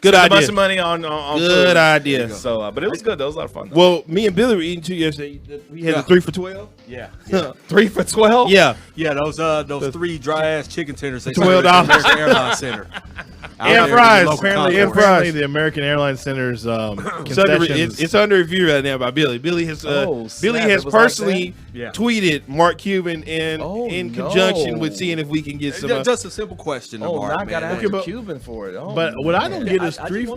Good Spent idea. a bunch of money on Good food. idea. So, but it was good. That was a lot of fun. Though. Well, me and Billy were eating too yesterday. We had the 3 for $12. Yeah. 3 for $12. Yeah. Yeah, those 3 dry ass chicken tenders. They $12. serve at the American Airlines Center. And fries. Apparently, And fries. the American Airlines Center's concessions. It's under review right now by Billy. Billy has personally tweeted Mark Cuban in conjunction with seeing if we can get some. Just a simple question. To Mark, not gotta man. ask Cuban for it. But what I don't get is 3 for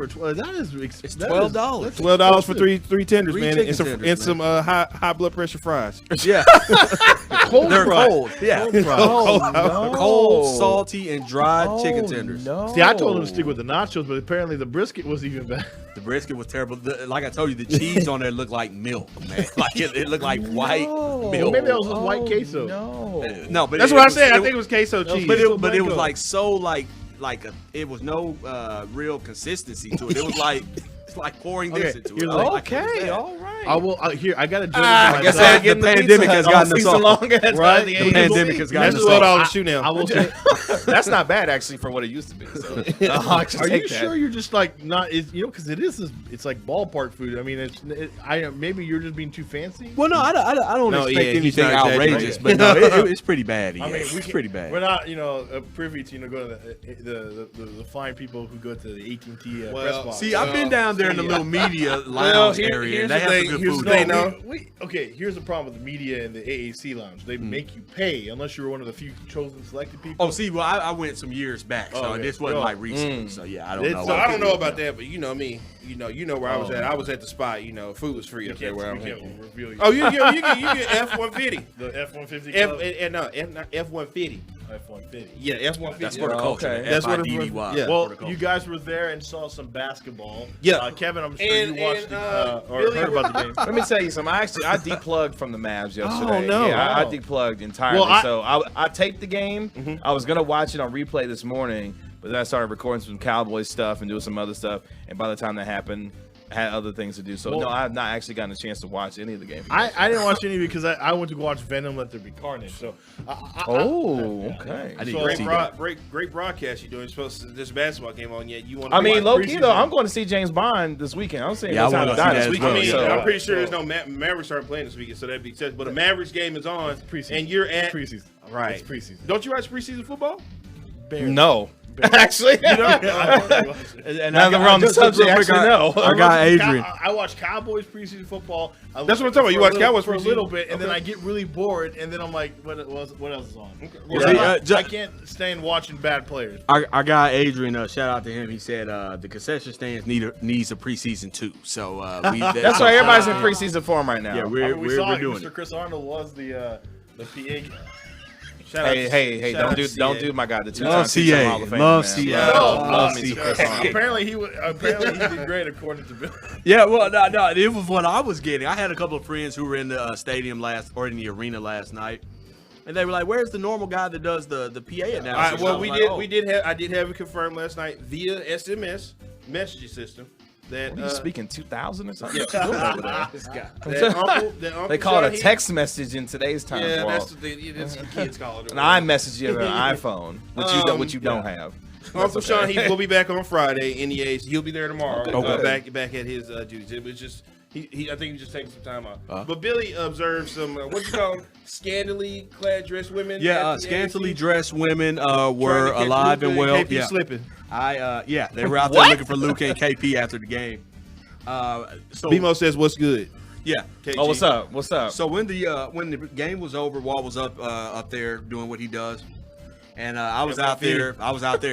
$12. That is It's $12. $12 for three tenders, Three man, chicken and some tenders, and some high blood pressure fries. Yeah, cold they're fries. cold. Yeah, cold, salty, and dried chicken tenders. No. See, I told him to stick with the nachos, but apparently the brisket was even better. The brisket was terrible. Like I told you, the cheese on there looked like milk, man. Like it looked like white milk. Maybe that was just white queso. No, but That's what I said. I think it was queso cheese. But it was like so it was no real consistency to it. It was like it's like pouring this into it. Okay, all right. I will here. I got a joke. I guess the pandemic has gotten us off. long. Right? The pandemic has gotten That's us off. $12 a shoe now. I will say, That's not bad actually for what it used to be. So are you sure you're just like not? Because it is. It's like ballpark food. I mean, maybe you're just being too fancy. Well, no, I don't expect he's anything not outrageous, exaggerating. but no, it's pretty bad. I mean, it's pretty bad. We're not, privy to go to the fine people who go to the AT&T press box. See, I've been down there in the little media lounge area, and they have some good food. Okay, here's the problem with the media and the AAC lounge. They make you pay unless you're one of the few chosen selected people. Oh, see, well, I went some years back, so this wasn't like recent. So yeah, I don't know. So I don't know about that, but you know me. You know where I was at. I was at the spot. Food was free up there where I'm at. Oh, you get F-150. The F-150. F-150. F-150. Yeah, F-150. That's horticulture. Okay. That's what FIDDY. yeah. Well, you guys were there and saw some basketball. Yeah. Kevin, I'm sure you watched or heard about the game. Let me tell you something. I deplugged from the Mavs yesterday. Oh, no. Yeah, I Wow. deplugged entirely. Well, so I taped the game. I was gonna watch it on replay this morning, but then I started recording some Cowboys stuff and doing some other stuff. And by the time that happened, I had other things to do. So no, I have not actually gotten a chance to watch any of the game. I didn't watch any because I went to go watch Venom Let There Be Carnage. So okay. I didn't see that. Great broadcast you're doing. Supposed to this basketball game on yet. You want? I mean, low key though, I'm going to see James Bond this weekend. I'm saying Yeah, I time wanna to die see this that as weekend. well, I mean, so- I'm pretty sure there's no Mavericks aren't playing this weekend, so that'd be such. But the Mavericks game is on, preseason. and you're at preseason. right. It's preseason. Don't you watch preseason football? Barely. No. Actually, And now that we're on the subject, actually, no. Our guy Adrian. I watch Cowboys preseason football. That's what I'm talking about. You watch Cowboys for a preseason? little bit, and then Okay. I get really bored, and then I'm like, what else is on? Well, see, I can't stand watching bad players. Our guy Adrian, shout out to him. He said the concession stands needs a preseason too. So That's why everybody's in preseason form right now. Yeah, We we're saw doing Mr. it. Chris Arnold was the PA. Hey! Shout out to Don't CA. do my guy. The two-time Love two-time CA. Hall of Famer, Love man. CA. Love me CA. some Chris Arnold. Apparently he did great according to Bill. Yeah, well, no, it was what I was getting. I had a couple of friends who were in the stadium in the arena last night, and they were like, "Where's the normal guy that does the PA announcement?" Well, I did have it confirmed last night via SMS messaging system. That What are you speaking 2000 or something? Yeah. This guy. that Uncle They call it a Shaheed- text message in today's time. Yeah, Paul. that's the kids call it. An iMessage you have an iPhone, which you don't have. Uncle Sean, he will be back on Friday in the A's. He'll be there tomorrow. Okay. Back at his duties. It was just I think he's just taking some time out. But Billy observed some what you call them? Scantily clad dressed women. Yeah, at the scantily AFC. dressed women Trying were to catch alive Luka and well. KP Yeah, slipping. they were out there looking for Luka and KP after the game. So BMO says, "What's good?" yeah. KG. Oh, what's up? What's up? So when the game was over, Walt was up there doing what he does, and I was out there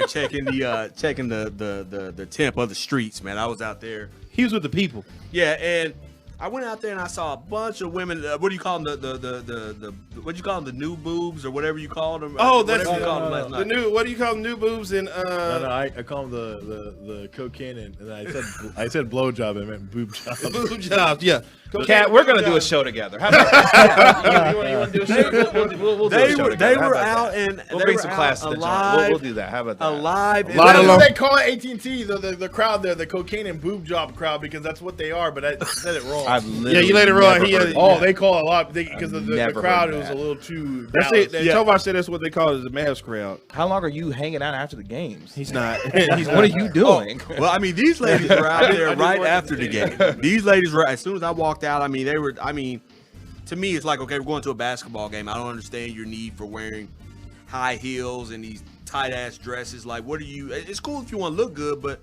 checking the temp of the streets, man. I was out there. He was with the people. Yeah, and I went out there and I saw a bunch of women. What do you call them? The what do you call them? The new boobs or whatever you call them? Oh, that's whatever you called them last the night. new. What do you call them? New boobs and No, I call them the cocaine, and I said blowjob. I meant boob job. boob jobs. Yeah. Cat, we're gonna do a show together. How about that? You want to do a show? We'll do a show together. They How were about out that? and We'll they bring were some out class to the joint. alive. We'll do that. How about that? Alive. That's what they call it, AT&T, the crowd there, the cocaine and boob job crowd, because that's what they are. But I said it wrong. you let it roll. They call a lot because the crowd was a little too. That's it. Tovash said that's what they call it, the Mavs crowd. How long are you hanging out after the games? He's not. What are you doing? Well, I mean, these ladies were out there right after the game. These ladies were, as soon as I walked out, I mean, they were, to me, it's like, okay, we're going to a basketball game. I don't understand your need for wearing high heels and these tight-ass dresses. Like, what are you, it's cool if you want to look good, but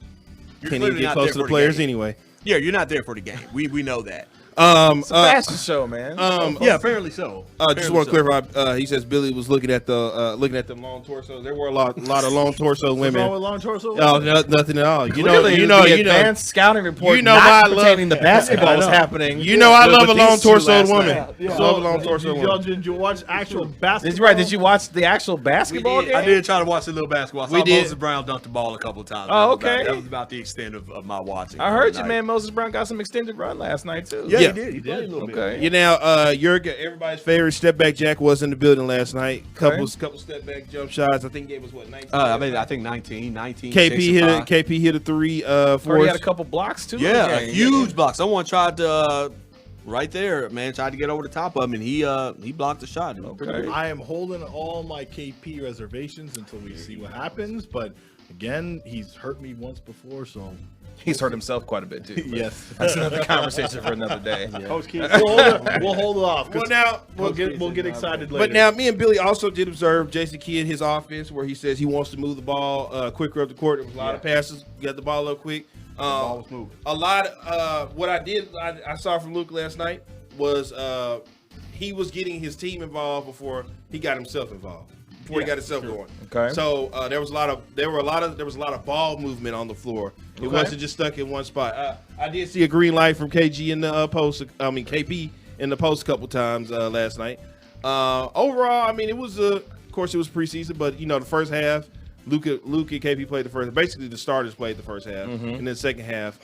you're can't even get close to the players anyway. Yeah, you're not there for the game. We know that. It's a fashion show, man. Yeah, apparently so. Just want to clarify. He says Billy was looking at the long torsos. There were a lot of long torso women. What's wrong with long torso? Oh, nothing at all. You Clearly, know, advanced scouting report. You know not why pertaining to basketball is happening. You know, I love a long torso woman. I love a long torso woman. Did you watch actual basketball? Right? Did you watch the actual basketball game? I did try to watch a little basketball. I saw Moses Brown dunk the ball a couple of times. Oh, okay. That was about the extent of my watching. I heard you, man. Moses Brown got some extended run last night too. Yeah, he did. He played a little bit. Okay. You know, everybody's favorite step back Jack was in the building last night. Couple step back jump shots. I think he gave us 19. I think 19. KP hit a three for us. He had a couple blocks too. Yeah, huge blocks. Someone tried to right there, man, tried to get over the top of him, and he blocked the shot. Okay. I am holding all my KP reservations until we see what happens. But again, he's hurt me once before, so. He's hurt himself quite a bit too. Yes, that's another conversation for another day. Yeah. We'll hold it off. Well, now we'll get excited later. But now, me and Billy also did observe Jason Kidd, his offense, where he says he wants to move the ball quicker up the court. There was a lot of passes, got the ball up quick. The ball was moving. A lot of what I saw from Luke last night was he was getting his team involved before he got himself involved. Before he got himself going. Okay. So there was a lot of ball movement on the floor. It wasn't just stuck in one spot. I did see a green light from KG in the post. KP in the post a couple times last night. Overall, I mean, it was of course it was preseason, but the first half, Luke and KP played the first. Basically, the starters played the first half, and then the second half,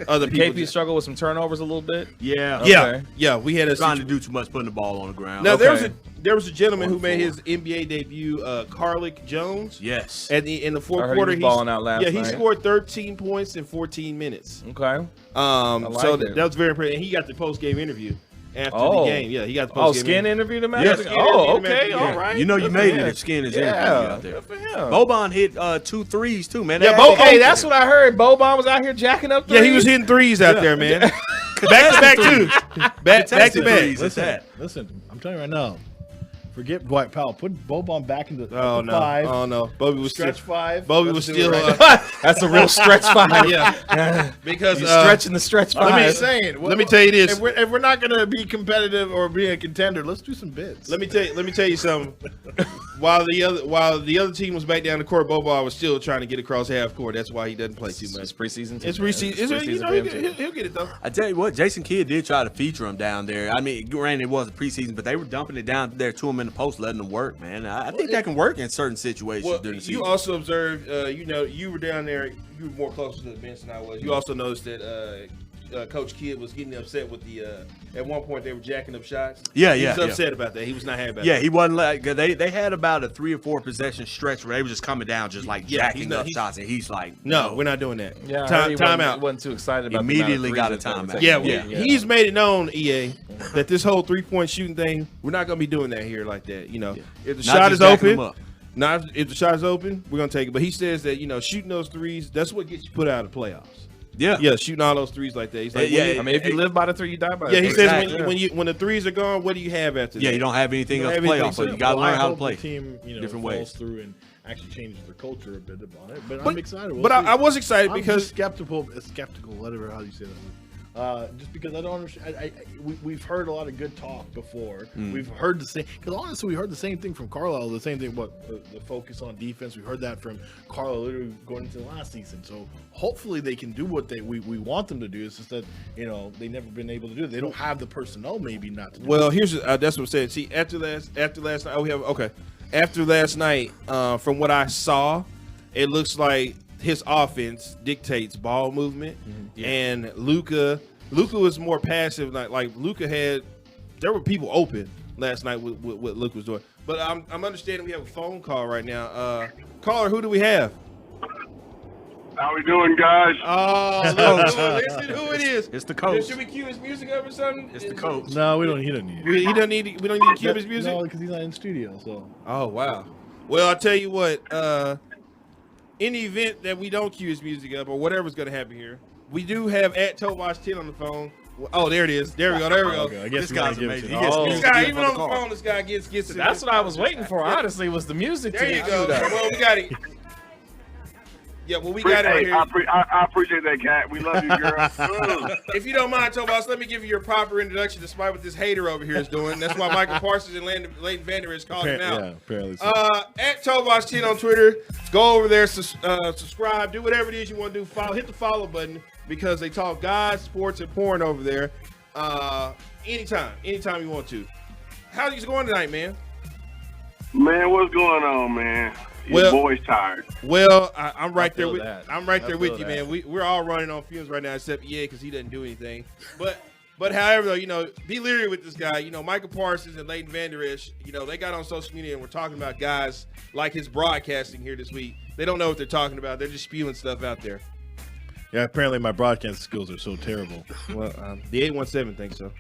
other people. KP struggled with some turnovers a little bit. Yeah. Okay. Yeah. We had trying to do too much, putting the ball on the ground. Now there was a gentleman who made his NBA debut, Carlick Jones. Yes. In the fourth quarter, he was balling out last night. He scored 13 points in 14 minutes. Okay. That was very impressive. And he got the post game interview after the game. Yeah, he got the post game. Skin interview the match. Yes. Okay, all right. You made it if Skin is out there. Good for him. Boban hit 2 threes too, man. Okay, that's what I heard. Boban was out here jacking up threes. Yeah, he was hitting threes out there, man. Back to back too. Back to back. Listen, I'm telling you right now. Forget Dwight Powell. Put Boban back into five. Oh no, Bobby was stretch five. Bobby was still. That's a real stretch five. Yeah, because he's stretching the stretch five. Let me tell you this: if we're not going to be competitive or be a contender, let's do some bids. Let me tell you something. While the other team was back down the court, Boban was still trying to get across half court. That's why he doesn't play too much. It's preseason. It's preseason. He'll get it though. I tell you what, Jason Kidd did try to feature him down there. I mean, granted it wasn't preseason, but they were dumping it down there to him in the post, letting them work, man. I think that can work in certain situations during the season. You also observed, you were down there, you were more closer to the bench than I was. You also noticed that Coach Kidd was getting upset with at one point they were jacking up shots. He was upset about that. He was not happy about that. Yeah, he wasn't like, they had about a 3 or 4 possession stretch where they were just coming down, just like jacking up shots, and he's like, no, we're not doing that. Yeah, time out. He wasn't too excited about immediately got a timeout. Yeah, he's made it known, EA, that this whole 3-point shooting thing, we're not going to be doing that here like that. If the shot is open, if the shot is open, we're going to take it. But he says that, shooting those threes, that's what gets you put out of the playoffs. Yeah, shooting all those threes like that. He's like, I mean, if you live by the three, you die by the three. He says when the threes are gone, what do you have after that? Yeah, you don't have anything else to play off. So you got to learn how to play. The team, different ways through and actually changes their culture a bit about it. But I'm excited. I was excited because skeptical, whatever how you say that. Just because I don't understand. We've heard a lot of good talk before. We've heard the same. Because honestly, we heard the same thing from Carlisle. The same thing about the focus on defense. We heard that from Carlisle literally going into the last season. So hopefully they can do what we want them to do. It's just that they've never been able to do it. They don't have the personnel, maybe not to do Well, it. here's that's what I'm saying. See, after last night, after last night, from what I saw, it looks like his offense dictates ball movement, and Luka was more passive. Like Luka there were people open last night with what Luka was doing. But I'm understanding we have a phone call right now. Caller, who do we have? How we doing, guys? Oh, listen who it is. It's the coach. Should we cue his music up or something? It's the coach. No, we don't. He doesn't need it. We don't need to cue his music. No, because he's not in studio. So. Oh wow. Well, I'll tell you what. In the event that we don't cue his music up or whatever's going to happen here, we do have at Tovash 10 on the phone. Oh, there it is. There we go. Okay, I guess This guy's amazing. He He gets gets This guy, even on the phone, this guy gets it. That's what I was waiting for. Honestly, was the music. There to you go. do that. Well, we got it. Yeah, well, we got it right Hey, here. I appreciate that, Cat. We love you, girl. If you don't mind, Tovash, let me give you your proper introduction, despite what this hater over here is doing. That's why Michael Parsons and Leighton Vander is calling him out. Yeah, apparently. So. At Tovash 10 on Twitter, go over there, subscribe, do whatever it is you want to do. Hit the follow button because they talk God, sports, and porn over there. Anytime you want to. How's it going tonight, man? Man, what's going on, man? Your Well- boy's tired. Well, I'm right there feel with that. I'm right I there feel with you, that. man. We're all running on fumes right now, except because he doesn't do anything. But however, though, be leery with this guy. Michael Parsons and Leighton Vander Esch, they got on social media and we're talking about guys like his broadcasting here this week. They don't know what they're talking about. They're just spewing stuff out there. Yeah, apparently my broadcast skills are so terrible. Well, the 817 thinks so.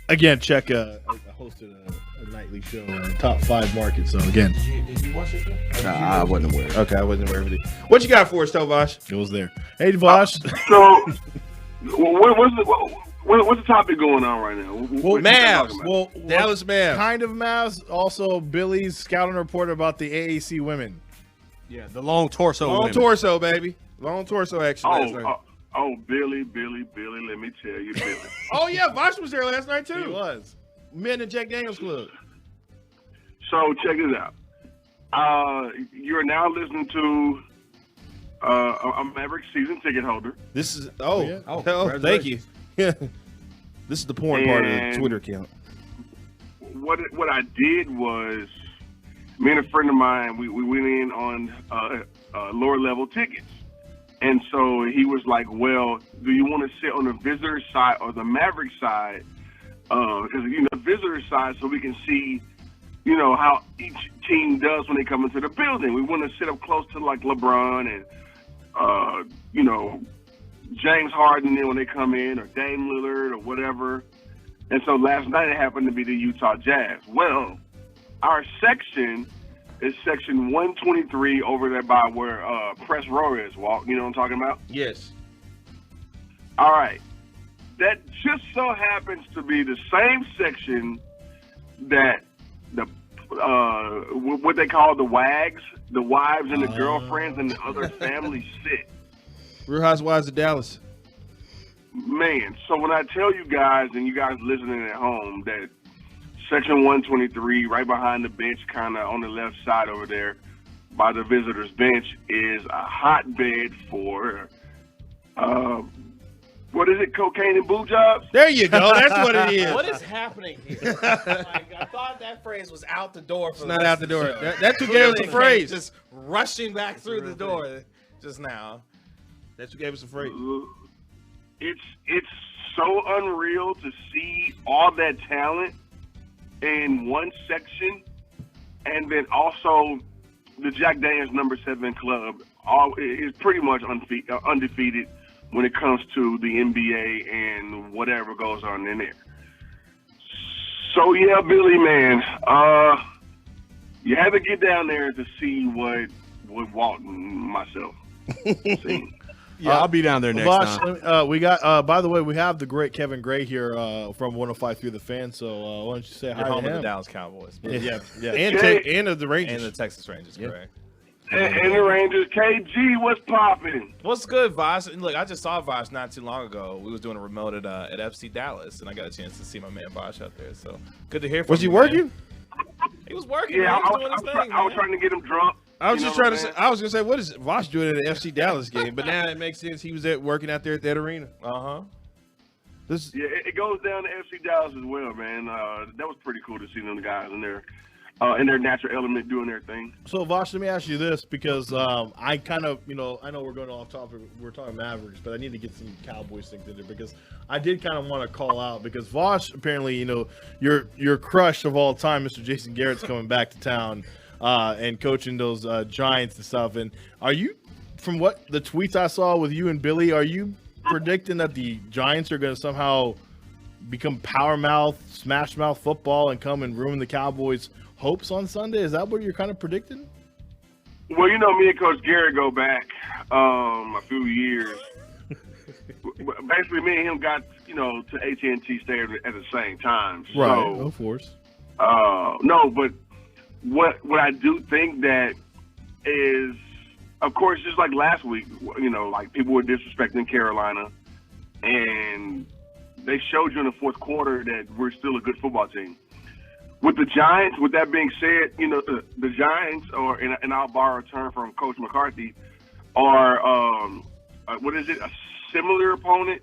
Again, check. I hosted a nightly show on top 5 markets. So again, Did you watch it? I wasn't aware. Okay, I wasn't aware of it. What you got for us, Tovash? it was there. Hey, Vosh. So, what's the topic going on right now? What you Mavs. talking about? Well, Dallas Mavs. kind of Mavs. Also, Billy's scouting report about the AAC women. Yeah, the long torso. Long women. torso, baby. Long torso action last night. Billy, let me tell you, Billy. Oh, yeah, Vosh was there last night, too. He was. Men in Jack Daniels Club. So check this out. You're now listening to a Maverick season ticket holder. This is yeah. Thank you. This is the porn part of the And- Twitter account. What I did was, me and a friend of mine, we went in on lower level tickets. And so he was like, well, do you want to sit on the visitor side or the Maverick side? Because, the visitor side, so we can see, how each team does when they come into the building. We want to sit up close to like LeBron and, James Harden then when they come in, or Dame Lillard or whatever. And so last night it happened to be the Utah Jazz. Well, our section is section 123 over there by where Press Row is, Walt. You know what I'm talking about? Yes. All right. That just so happens to be the same section that the what they call the WAGs, the wives and the girlfriends and the other families sit. Real Housewives of Dallas. Man, so when I tell you guys and you guys listening at home that section 123, right behind the bench, kind of on the left side over there by the visitors' bench, is a hotbed for, what is it, cocaine and boob jobs? There you go. That's what it is. What is happening here? I thought that phrase was out the door. It's not out the door. That's who gave us the phrase. Just rushing back through the door just now. That's who gave us the phrase. It's so unreal to see all that talent in one section, and then also the Jack Daniels number 7 club is pretty much undefeated when it comes to the NBA and whatever goes on in there. So yeah, Billy, man, you had to get down there to see what Walt and myself seen. Yeah, I'll be down there next Vosh, time. we got. By the way, we have the great Kevin Gray here from 105 the Fan. So why don't you say You're hi home to of the him? Dallas Cowboys. Yeah. And of the Rangers. And the Texas Rangers, Yeah. correct. And the Rangers, KG, what's popping? What's good, Vosh? And look, I just saw Vosh not too long ago. We was doing a remote at FC Dallas, and I got a chance to see my man Vosh out there. So good to hear from Was he you, working? man. He was working. Yeah, man. He I was doing his thing, was man. trying to get him drunk. I was You just know trying what to I'm say. I was gonna say, what is Vosh doing at an FC Dallas game? But now it makes sense. He was working out there at that arena. Uh-huh. This Yeah, it goes down to FC Dallas as well, man. That was pretty cool to see them guys in their natural element doing their thing. So Vosh, let me ask you this because I kind of, I know we're going off topic. We're talking Mavericks, but I need to get some Cowboys things in there because I did kind of want to call out because Vosh apparently, your crush of all time, Mr. Jason Garrett's coming back to town and coaching those Giants and stuff. And are you from what the tweets I saw with you and Billy, are you predicting that the Giants are going to somehow become power mouth, smash mouth football and come and ruin the Cowboys' hopes on Sunday? Is that what you're kind of predicting? Well, me and Coach Gary go back a few years. Basically, me and him got to AT&T Stadium at the same time. So, right, of course. No, but what I do think that is, of course, just like last week, like people were disrespecting Carolina, and they showed you in the fourth quarter that we're still a good football team. With the Giants, with that being said, the Giants, and I'll borrow a term from Coach McCarthy, are a similar opponent,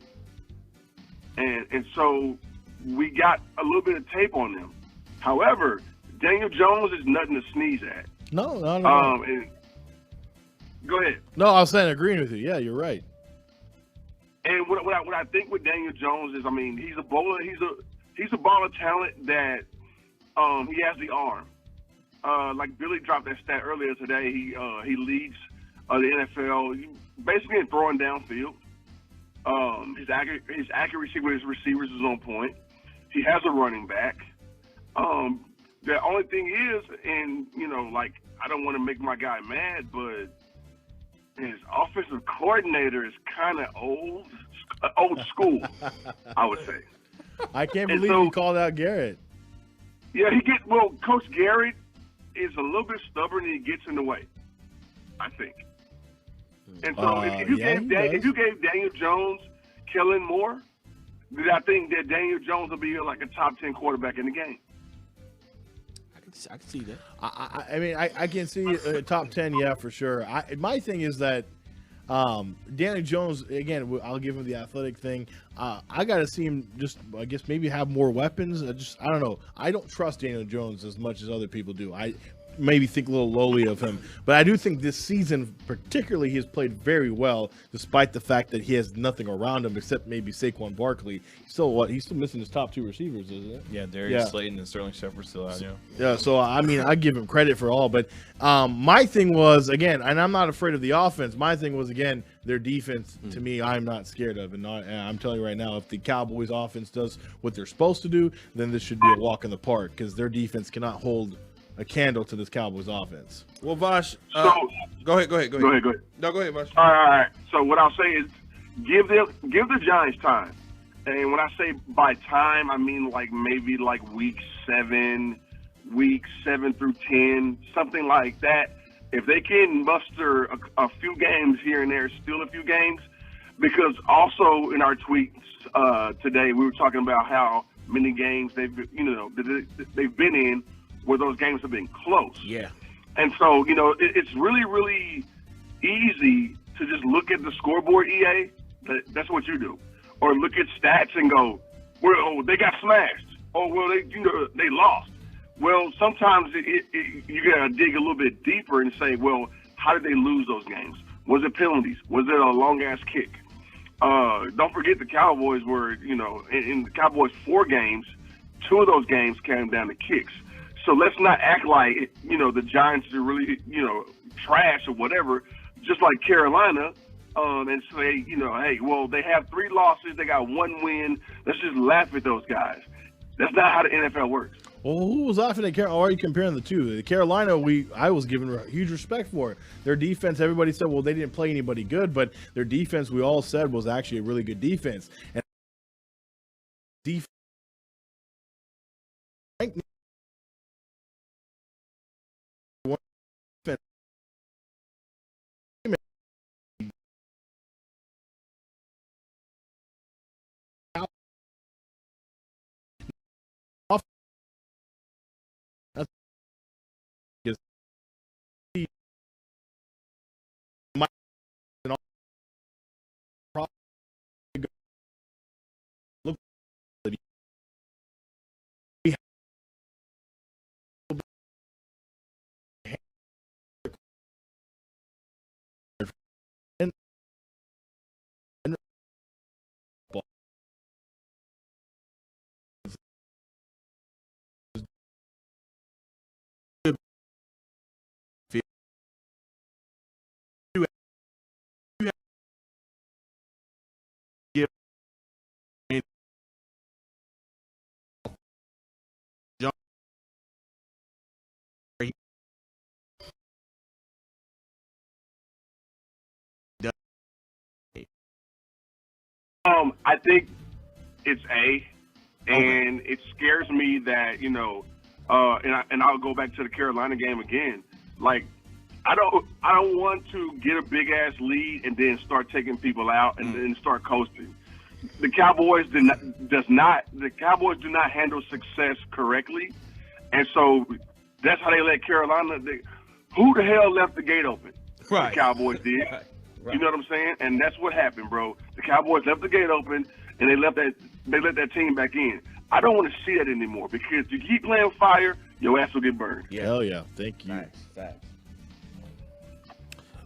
and so we got a little bit of tape on them. However, Daniel Jones is nothing to sneeze at. No. And go ahead. No, I was saying agreeing with you. Yeah, you're right. And what I think with Daniel Jones is, he's a bowler. He's a baller talent that he has the arm. Like Billy dropped that stat earlier today. He leads the NFL basically in throwing downfield. His accuracy with his receivers is on point. He has a running back. The only thing is, and I don't want to make my guy mad, but his offensive coordinator is kind of old school, I would say. I can't believe you called out Garrett. Yeah, Coach Garrett is a little bit stubborn and he gets in the way, I think. And so if you gave Daniel Jones Kellen Moore, then I think that Daniel Jones will be like a top 10 quarterback in the game. I can see that. I can see a top 10, yeah, for sure. My thing is that Daniel Jones, again, I'll give him the athletic thing. I got to see him just, I guess, maybe have more weapons. I don't know. I don't trust Daniel Jones as much as other people do. I maybe think a little lowly of him. But I do think this season, particularly, he has played very well, despite the fact that he has nothing around him except maybe Saquon Barkley. He's still missing his top two receivers, isn't it? Yeah, Darius Slayton and Sterling Shepard still out, yeah. Yeah, so, I give him credit for all. But my thing was, again, and I'm not afraid of the offense. My thing was, again, their defense, to me, I'm not scared of. And I'm telling you right now, if the Cowboys offense does what they're supposed to do, then this should be a walk in the park because their defense cannot hold a candle to this Cowboys offense. Well, Vosh, go ahead. No, go ahead, Vosh. All right. So what I'll say is give the Giants time. And when I say by time, I mean maybe week 7 through 10, something like that. If they can muster a few games here and there, steal a few games, because also in our tweets today, we were talking about how many games they've been in where those games have been close. Yeah. And so, it's really, really easy to just look at the scoreboard, EA. That's what you do. Or look at stats and go, well, they got smashed. Oh, well, they lost. Well, sometimes you got to dig a little bit deeper and say, well, how did they lose those games? Was it penalties? Was it a long-ass kick? Don't forget the Cowboys were, in the Cowboys' 4 games, 2 of those games came down to kicks. So let's not act like, the Giants are really, trash or whatever, just like Carolina, and say, hey, well, they have 3 losses, they got 1 win. Let's just laugh at those guys. That's not how the NFL works. Well, who was laughing at Carolina? Or are you comparing the two? The Carolina, I was giving huge respect for it. Their defense, everybody said, well, they didn't play anybody good, but their defense, we all said, was actually a really good defense. And defense. I think it's A, and it scares me that and I'll go back to the Carolina game again. Like, I don't want to get a big ass lead and then start taking people out and then start coasting. The Cowboys do not handle success correctly, and so that's how they let Carolina. Who the hell left the gate open? Right. The Cowboys did. Right. You know what I'm saying? And that's what happened, bro. The Cowboys left the gate open, and they let that team back in. I don't want to see that anymore because if you keep playing fire, your ass will get burned. Yeah. Hell yeah. Thank you. Nice. Facts.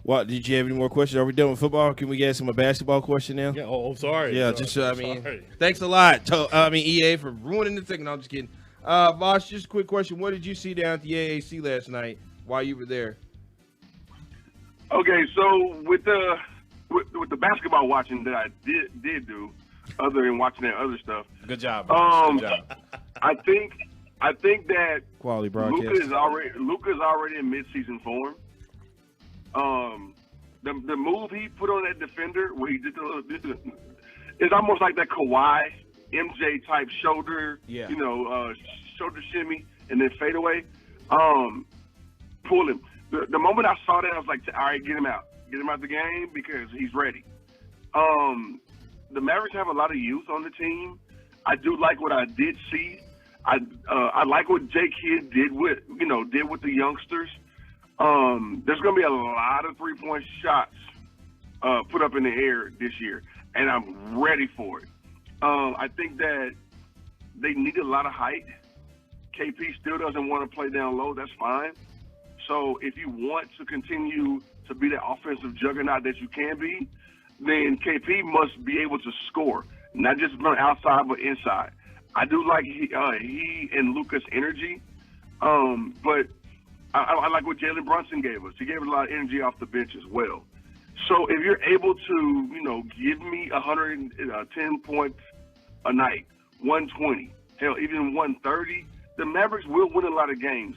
What, did you have any more questions? Are we done with football? Can we ask him a basketball question now? Yeah. Oh, sorry. Yeah, Sorry. thanks a lot. EA for ruining the thing. No, I'm just kidding. Vosh, just a quick question. What did you see down at the AAC last night while you were there? Okay, so with the basketball watching that I did do, other than watching that other stuff, Good job. Good job. I think that Quality broadcast. Luka is already in midseason form. The move he put on that defender, where he did it's almost like that Kawhi MJ type shoulder, Yeah. shoulder shimmy and then fade away. Pull him. The moment I saw that, I was like, all right, get him out the game because he's ready. The Mavericks have a lot of youth on the team. I do like what I did see. I like what Jay Kidd did with the youngsters. There's going to be a lot of 3-point shots put up in the air this year, and I'm ready for it. I think that they need a lot of height. KP still doesn't want to play down low. That's fine. So if you want to continue to be the offensive juggernaut that you can be, then KP must be able to score, not just from outside but inside. I do like he and Luka's energy, but I like what Jalen Brunson gave us. He gave us a lot of energy off the bench as well. So if you're able to, give me 110 points a night, 120, hell, even 130, the Mavericks will win a lot of games.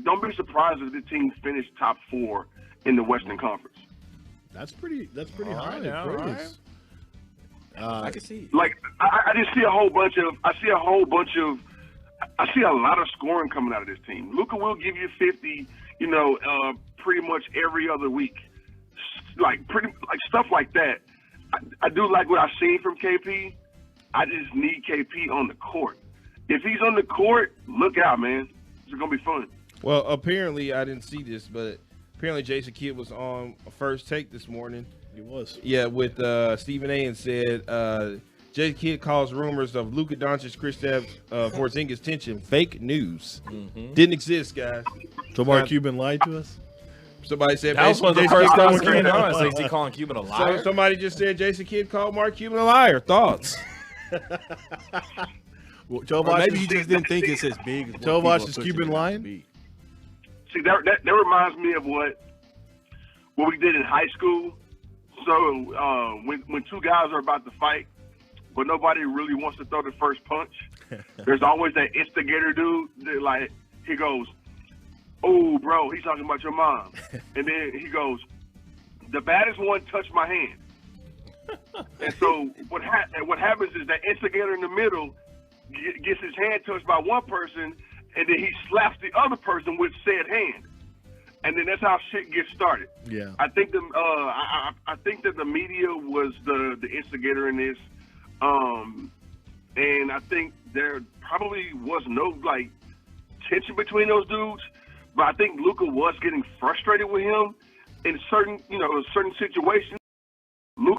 Don't be surprised if the team finished top 4 in the Western Conference. That's pretty All high. right now, Praise. I can see. Like I just see a lot of scoring coming out of this team. Luka will give you 50, pretty much every other week, like stuff like that. I do like what I've seen from KP. I just need KP on the court. If he's on the court, look out, man. It's gonna be fun. Well, apparently, I didn't see this, but apparently Jason Kidd was on a First Take this morning. He was. Yeah, with Stephen A. and said Jason Kidd calls rumors of Luka Doncic, Kristaps Porzingis tension fake news. Didn't exist, guys. So Mark Cuban lied to us? Somebody said That was one of the Jason first Kidd times called being Mark honest. Is he calling Cuban a Cuban- liar? So somebody just said Jason Kidd called Mark Cuban a liar. Thoughts? Well, Or maybe he just didn't think it's as big as what people Tovash are is pushing Cuban it out to lying? be. See, that reminds me of what we did in high school. So when two guys are about to fight, but nobody really wants to throw the first punch, there's always that instigator dude that, he goes, "Oh, bro, he's talking about your mom," and then he goes, "The baddest one touched my hand." And so what happens is that instigator in the middle gets his hand touched by one person, and then he slaps the other person with said hand, and then that's how shit gets started. Yeah. I think I think that the media was the instigator in this, and I think there probably was no tension between those dudes, but I think Luka was getting frustrated with him in certain situations. Luka.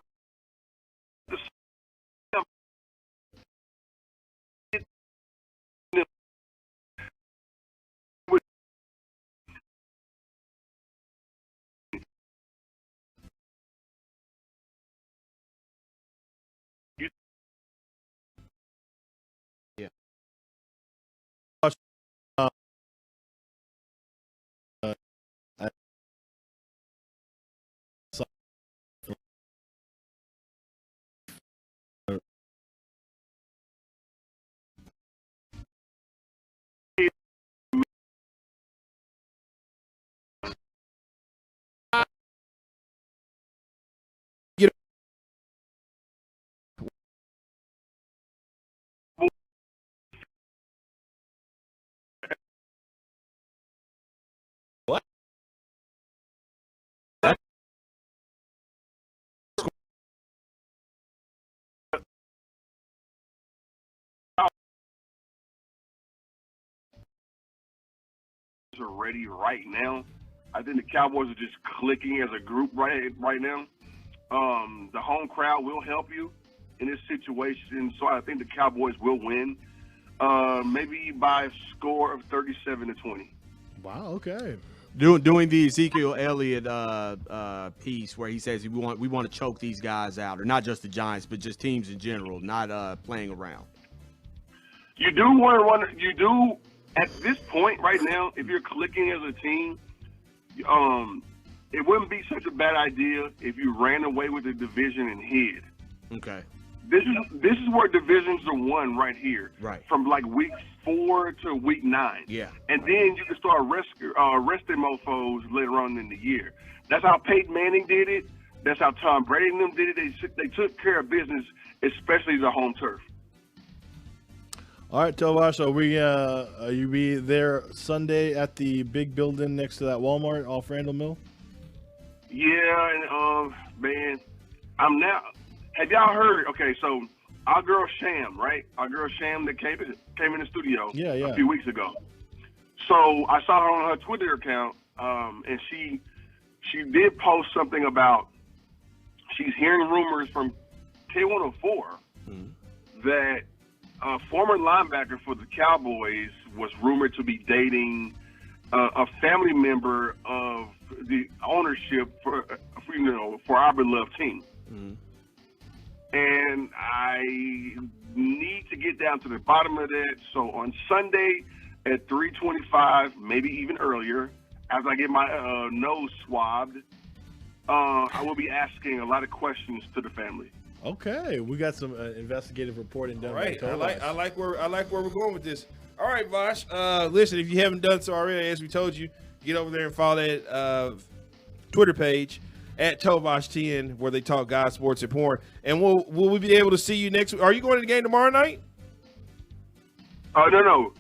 are ready right now. I think the Cowboys are just clicking as a group right now. The home crowd will help you in this situation, so I think the Cowboys will win, maybe by a score of 37-20. Wow. Okay. Doing the Ezekiel Elliott piece where he says we want to choke these guys out, or not just the Giants, but just teams in general, not playing around. You do want to run. You do at this point right now. If you're clicking as a team, it wouldn't be such a bad idea if you ran away with the division and hid. Okay. This is where divisions are won right here. Right. From like week 4 to week 9. Yeah. And then you can start arresting mofos later on in the year. That's how Peyton Manning did it. That's how Tom Brady and them did it. They took care of business, especially the home turf. All right, Tovash, are you be there Sunday at the big building next to that Walmart off Randall Mill? Yeah, and man, I'm now. Have y'all heard? Okay, so our girl Sham, right? Our girl Sham that came in the studio a few weeks ago. So I saw her on her Twitter account, and she did post something about she's hearing rumors from K104 that a former linebacker for the Cowboys was rumored to be dating a family member of the ownership for our beloved team. And I need to get down to the bottom of that. So on Sunday at 3:25, maybe even earlier, as I get my nose swabbed, I will be asking a lot of questions to the family. Okay, we got some investigative reporting done. All right, by I like where we're going with this. All right, Vosh. Listen, if you haven't done so already, as we told you, get over there and follow that Twitter page at Tovash10, where they talk God, sports, and porn. And will we be able to see you next week? Are you going to the game tomorrow night? No.